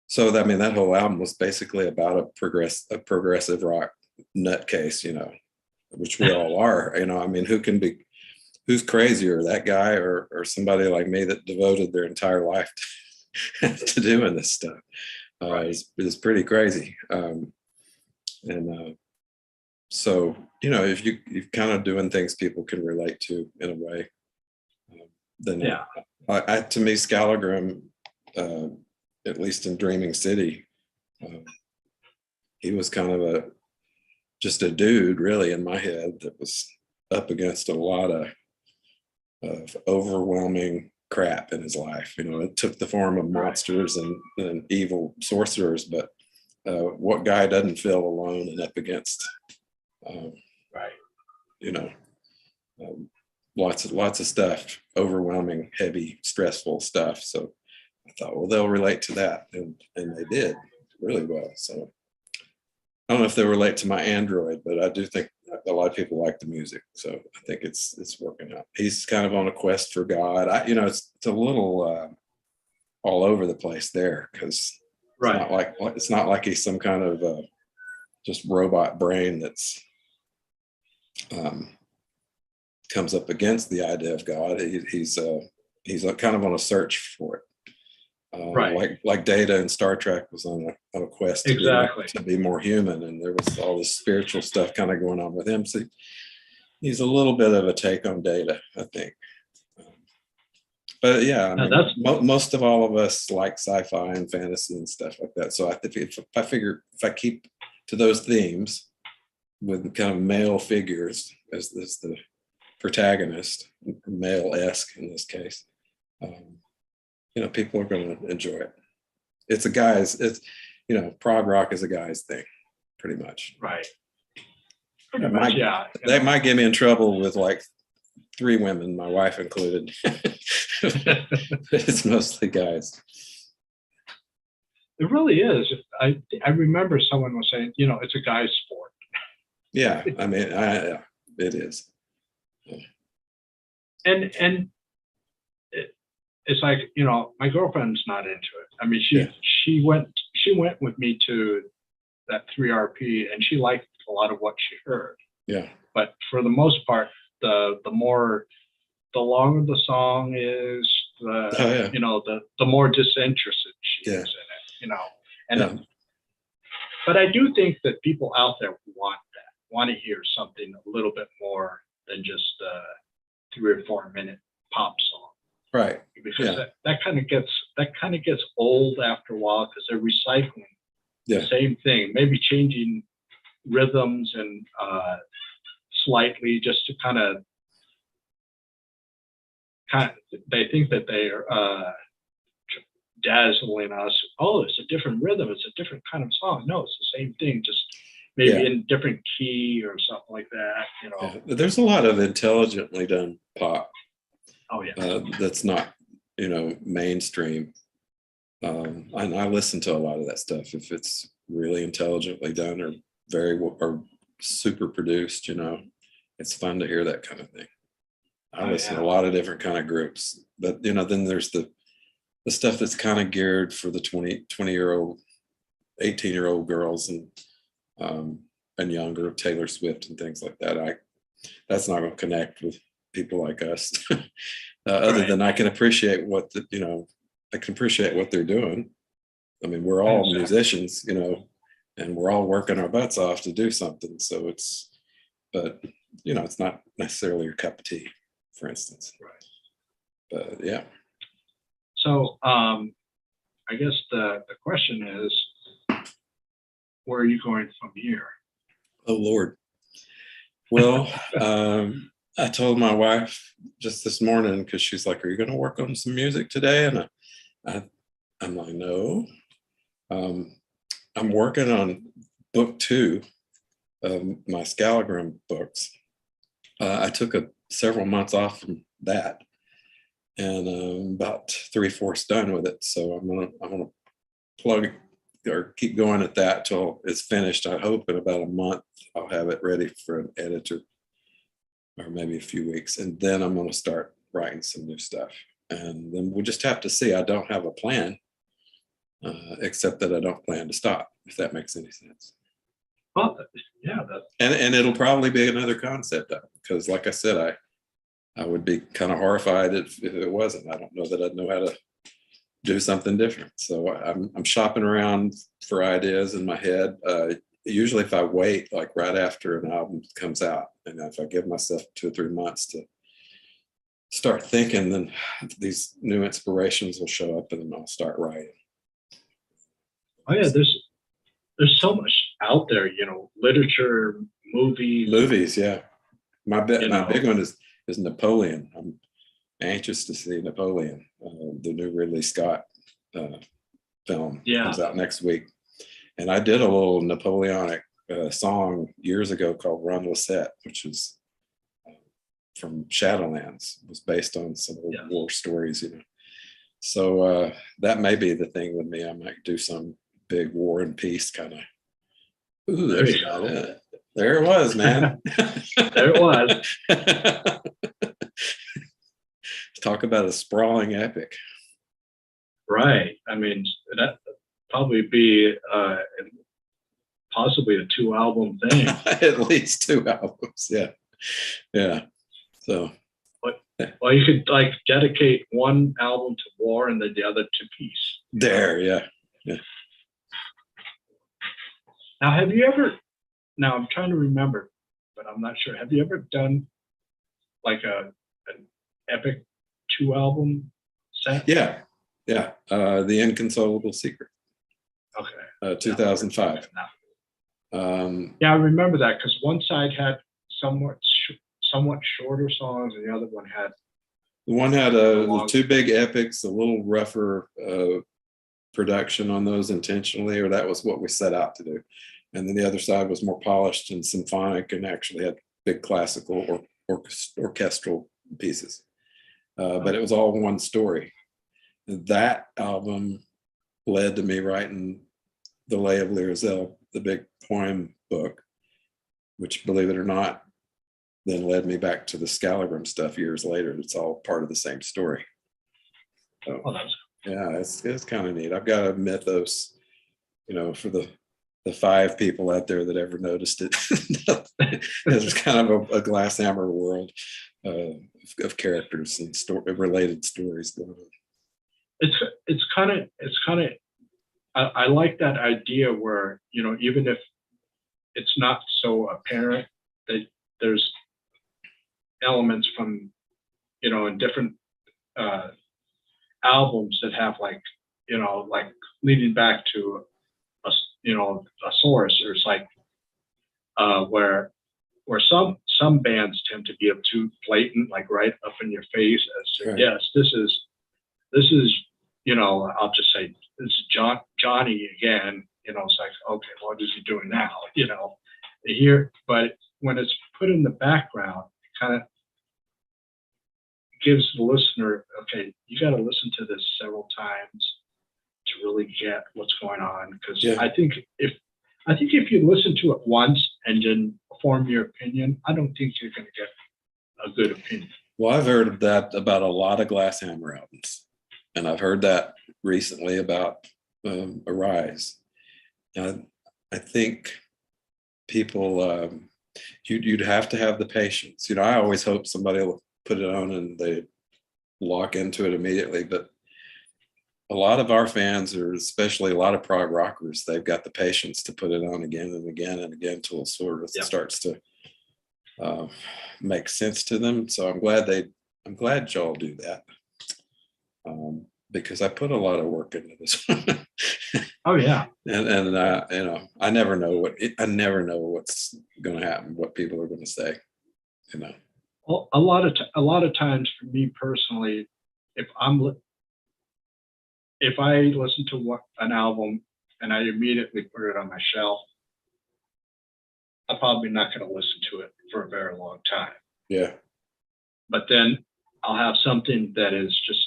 so I mean, that whole album was basically about a progressive rock nutcase, which we all are. I mean, who's crazier, that guy or somebody like me that devoted their entire life to doing this stuff? Right. It's pretty crazy. So, if you're kind of doing things people can relate to in a way, then Yeah. To me, Scalagram, at least in Dreaming City, he was kind of just a dude really in my head that was up against a lot of overwhelming crap in his life. It took the form of monsters and evil sorcerers, but what guy doesn't feel alone and up against right. Lots of stuff, overwhelming, heavy, stressful stuff. So I thought, well, they'll relate to that, and they did really well. So I don't know if they relate to my Android, but I do think a lot of people like the music. So I think it's working out. He's kind of on a quest for God. It's a little all over the place there, because it's not like he's some kind of just robot brain that's comes up against the idea of God. He's kind of on a search for it. Like Data in Star Trek was on a quest to be more human, and there was all this spiritual stuff kind of going on with him. So he's a little bit of a take on Data, I think. But yeah, most of all of us like sci-fi and fantasy and stuff like that. So I figure if I keep to those themes with kind of male figures as the protagonist, male-esque in this case, people are going to enjoy it. Prog rock is a guy's thing, pretty much. Right. They might get me in trouble with like 3 women, my wife included. It's mostly guys. It really is. I remember someone was saying, it's a guy's sport. Yeah, I mean, it is. And it's like, my girlfriend's not into it. I mean, she went with me to that 3RP, and she liked a lot of what she heard. Yeah. But for the most part, the longer the song is, the more disinterested she is in it. But I do think that people out there want to hear something a little bit more than just a 3 or 4 minute pop song. Right. Because that kind of gets old after a while, because they're recycling the same thing, maybe changing rhythms and slightly, just to kind of they think that they are dazzling us. Oh, it's a different rhythm, it's a different kind of song. No, it's the same thing, just maybe in different key or something like that. There's a lot of intelligently done pop. Oh yeah. That's not mainstream. And I listen to a lot of that stuff if it's really intelligently done or super produced. It's fun to hear that kind of thing. I listen to a lot of different kind of groups, but then there's the stuff that's kind of geared for the 20-year-old, 18-year-old girls and younger, Taylor Swift and things like that. That's not going to connect with people like us. Other than I can appreciate what they're doing. I mean, we're all musicians, and we're all working our butts off to do something. So it's not necessarily your cup of tea, for instance. Right. But yeah. So I guess the question is, where are you going from here? Oh Lord. Well, I told my wife just this morning, because she's like, "Are you going to work on some music today?" And I'm like, "No." I'm working on book 2 of my Scalagram books. I took several months off from that, and I'm about 3/4 done with it. So I'm gonna plug or keep going at that till it's finished. I hope in about a month I'll have it ready for an editor, or maybe a few weeks, and then I'm going to start writing some new stuff. And then we'll just have to see. I don't have a plan, except that I don't plan to stop, if that makes any sense. Well, yeah, and it'll probably be another concept, because like I said, I would be kind of horrified if it wasn't. I don't know that I'd know how to do something different. So I'm shopping around for ideas in my head. Usually if I wait like right after an album comes out, and if I give myself 2 or 3 months to start thinking, then these new inspirations will show up, and then I'll start writing. Oh yeah, there's so much out there, literature, movies. Yeah. My big one is Napoleon. I'm anxious to see Napoleon, the new Ridley Scott film. Yeah. Comes out next week. And I did a little Napoleonic song years ago called Run Lisette, which is from Shadowlands. It was based on some old war stories, So that may be the thing with me. I might do some big War and Peace kind of. Ooh, there's about it. There it was, man. There it was. Talk about a sprawling epic. Right. I mean, that probably be possibly a 2-album thing. At least 2 albums. Yeah. So. Well, you could like dedicate one album to war and then the other to peace. There, yeah. Now, now I'm trying to remember, but I'm not sure. Have you ever done like an epic 2-album set? Yeah. The Inconsolable Secret. Okay. 2005. Yeah, I remember that because one side had somewhat shorter songs, and the other one had. The one had the 2 big epics, a little rougher production on those intentionally, or that was what we set out to do. And then the other side was more polished and symphonic, and actually had big classical or orchestral pieces. But it was all one story. That album led to me writing The Lay of Lyrazel, the big poem book, which, believe it or not, then led me back to the Scalagrim stuff years later. It's all part of the same story. So, yeah, it's kind of neat. I've got a mythos, for the 5 people out there that ever noticed it. It's kind of a Glasshammer world of characters and related stories going on. It's kind of I like that idea where even if it's not so apparent that there's elements from in different albums that have like leading back to a source. There's like where some bands tend to be too blatant, like right up in your face as to, right. Yes, this is I'll just say this is Johnny again. It's like, okay, what is he doing now? Here, but when it's put in the background, it kind of gives the listener, okay, you got to listen to this several times to really get what's going on. Because I think if you listen to it once and then form your opinion, I don't think you're going to get a good opinion. Well, I've heard that about a lot of Glasshammer albums, and I've heard that recently about Arise. I think people, you'd have to have the patience. I always hope somebody will put it on and they lock into it immediately, but a lot of our fans, or especially a lot of prog rockers, they've got the patience to put it on again and again and again until it sort of starts to make sense to them. So I'm glad y'all do that, because I put a lot of work into this. Oh yeah, and I never know what's going to happen, what people are going to say. Well, a lot of times for me personally, if I listen to an album and I immediately put it on my shelf, I'm probably not going to listen to it for a very long time. Yeah. But then I'll have something that is just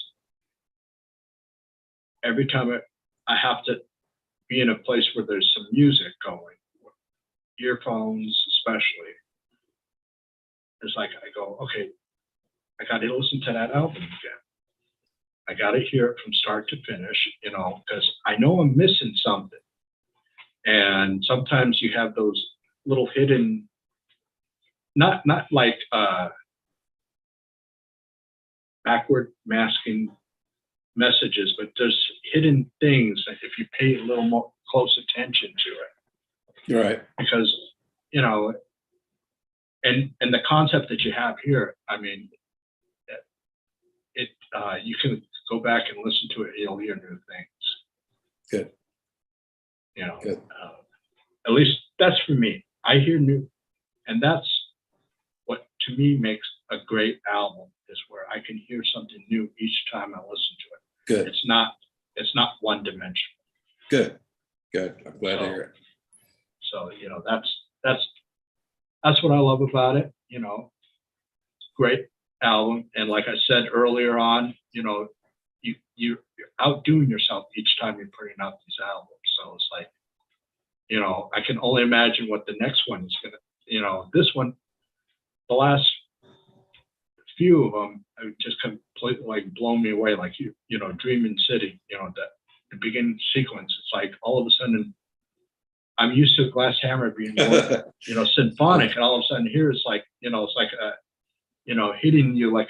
every time I have to be in a place where there's some music going, earphones especially. It's like I go, okay, I got to listen to that album again. I got to hear it from start to finish, you know, because I know I'm missing something. And sometimes you have those little hidden, not like backward masking messages, but there's hidden things that if you pay a little more close attention to it. You're right. Because, you know, and the concept that you have here, I mean, you can go back and listen to it, you'll hear new things. Good. You know, good. At least that's for me. I hear new, and that's what to me makes a great album, is where I can hear something new each time I listen to it. Good. It's not one dimensional. Good. I'm glad to hear it. So, you know, that's what I love about it. You know, great album. And like I said earlier on, you know, you're outdoing yourself each time you're putting out these albums. So it's like, you know, I can only imagine what the next one is gonna, you know, this one, the last few of them have just completely like blown me away. Like you know, Dreaming City, you know, the beginning sequence, it's like all of a sudden I'm used to Glass Hammer being more, you know, symphonic, and all of a sudden here it's like, you know, it's like you know, hitting you like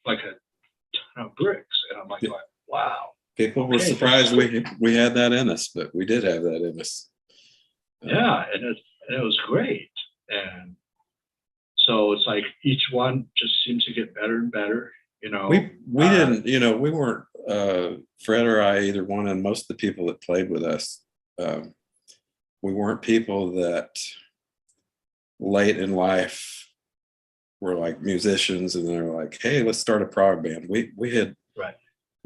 a ton of bricks. And I'm like, wow. People were surprised we had that in us, but we did have that in us. Yeah, and it was great. And so it's like each one just seems to get better and better. You know, we didn't, you know, we weren't Fred or I, either one, and most of the people that played with us, we weren't people that late in life were like musicians and they're like, hey, let's start a prog band. We had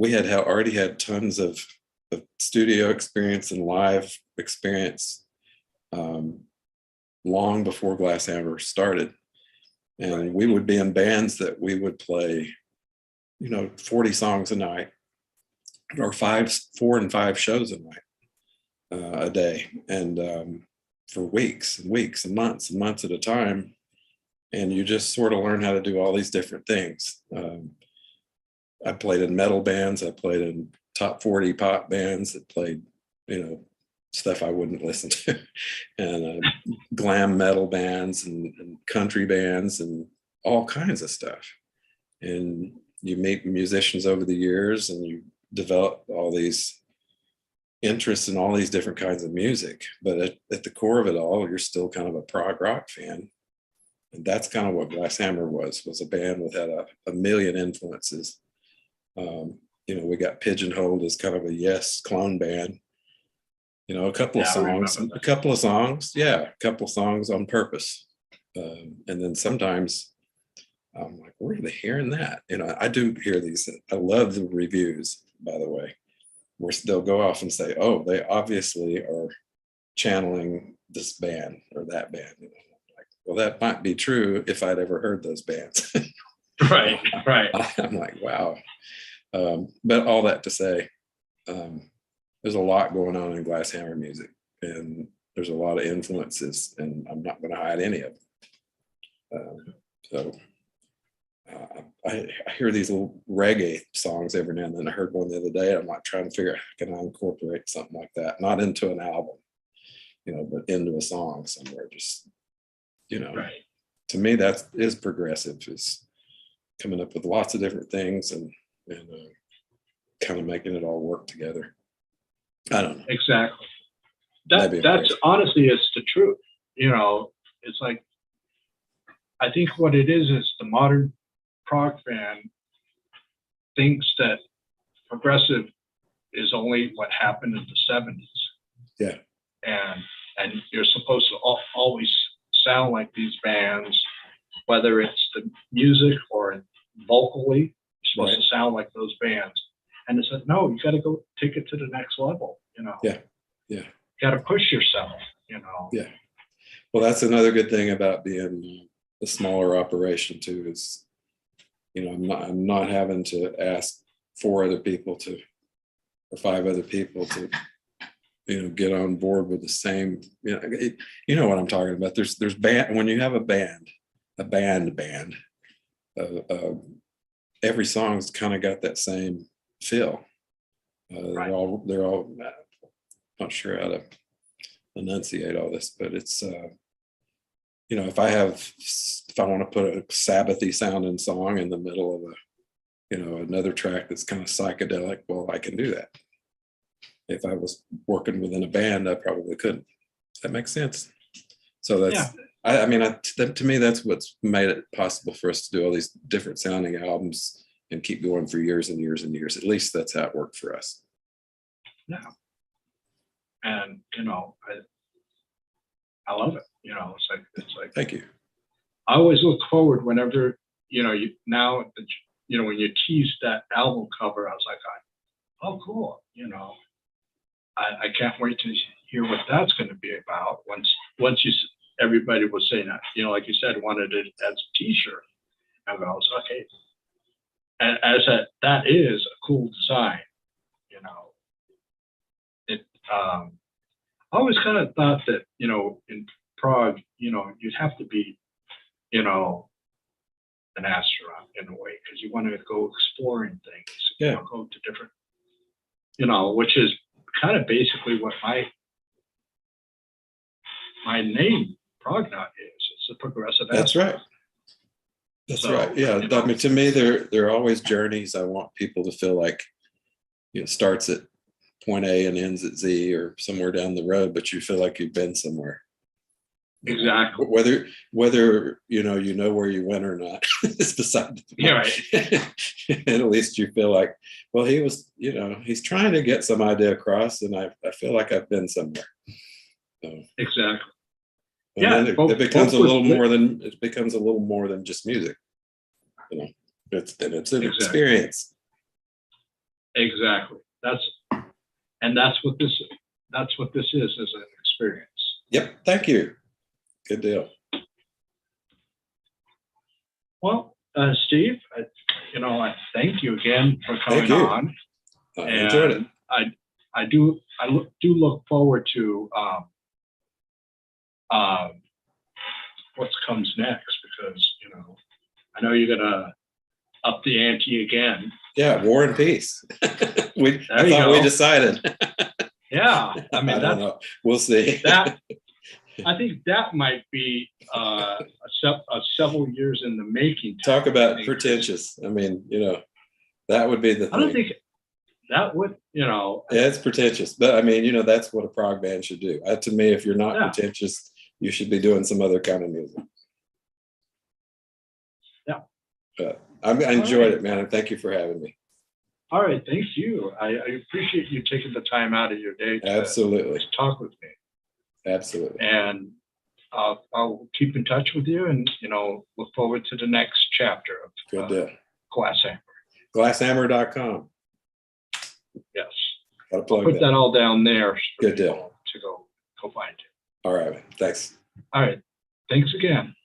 already had tons of studio experience and live experience long before Glass Hammer started. And we would be in bands that we would play, you know, 40 songs a night, or 4 and 5 shows a night, a day. And for weeks and weeks and months at a time. And you just sort of learn how to do all these different things. I played in metal bands. I played in top 40 pop bands that played, you know, stuff I wouldn't listen to, and glam metal bands and country bands and all kinds of stuff. And you meet musicians over the years and you develop all these interests in all these different kinds of music. But at the core of it all, you're still kind of a prog rock fan. And that's kind of what Glass Hammer was a band that had a million influences. You know, we got pigeonholed as kind of a Yes clone band. You know, a couple of songs on purpose. And then sometimes I'm like, where are they hearing that? You know, I do hear these. I love the reviews, by the way, where they'll go off and say, oh, they obviously are channeling this band or that band. You know, like, well, that might be true if I'd ever heard those bands. Right. I'm like, wow. But all that to say, there's a lot going on in Glass Hammer music, and there's a lot of influences, and I'm not going to hide any of them. I hear these little reggae songs every now and then. I heard one the other day. I'm like trying to figure out how can I incorporate something like that, not into an album, you know, but into a song somewhere. Just, you know, to me that is progressive. Is coming up with lots of different things and kind of making it all work together. I don't know. Exactly. That's honestly, it's the truth. You know, it's like, I think what it is the modern prog fan thinks that progressive is only what happened in the 70s. Yeah. And you're supposed to always sound like these bands, whether it's the music or vocally, you're supposed to sound like those bands. And it's like, no, you got to go take it to the next level, you know? Yeah. You got to push yourself, you know? Yeah. Well, that's another good thing about being a smaller operation too, is, you know, I'm not having to ask 4 other people or 5 other people to, get on board with the same, you know what I'm talking about. There's band, when you have a band, every song's kind of got that same feel. Right. They're all not sure how to enunciate all this, but it's if I want to put a Sabbathy sounding song in the middle of another track that's kind of psychedelic, well, I can do that. If I was working within a band, I probably couldn't. Does that make sense? So that's, to me, that's what's made it possible for us to do all these different sounding albums and keep going for years and years and years. At least that's how it worked for us. Yeah. And, I love it. It's like, thank you. I always look forward whenever, when you teased that album cover, I was like, oh, cool. I can't wait to hear what that's going to be about. Once everybody was saying that, like you said, wanted it as a T-shirt, and I was okay. And as that is a cool design, it. I always kind of thought that in Prague, you'd have to be, an astronaut in a way, because you want to go exploring things. Yeah. Go to different, which is kind of basically what my name Prognaut is. It's a progressive. That's right. That's right. Yeah. I mean, to me, they're always journeys. I want people to feel like it starts at point A and ends at Z or somewhere down the road, but you feel like you've been somewhere. Exactly. Whether you know where you went or not, it's beside the point. Yeah, right. At least you feel like, well, he was, he's trying to get some idea across, and I feel like I've been somewhere. So, exactly. And it becomes a little more than just music. It's an experience. Exactly. That's what this is an experience. Yep. Thank you. Good deal. Well, Steve, I thank you again for coming on. I enjoyed it. I do look forward to what comes next, because I know you're gonna up the ante again. Yeah, War and Peace. We decided. Yeah, I mean, I don't know. We'll see. I think that might be several years in the making. Talk about pretentious. I mean, that would be the thing. I don't think that would, Yeah, it's pretentious, but I mean, that's what a prog band should do. To me, if you're not pretentious, you should be doing some other kind of music. Yeah. But I enjoyed it, man, and thank you for having me. All right, thank you. I appreciate you taking the time out of your day to talk with me. Absolutely. And I'll keep in touch with you, and look forward to the next chapter of Good deal. Glasshammer. Glasshammer.com. Yes. I'll put that all down there. Good deal. To go find it. All right. Thanks. All right. Thanks again.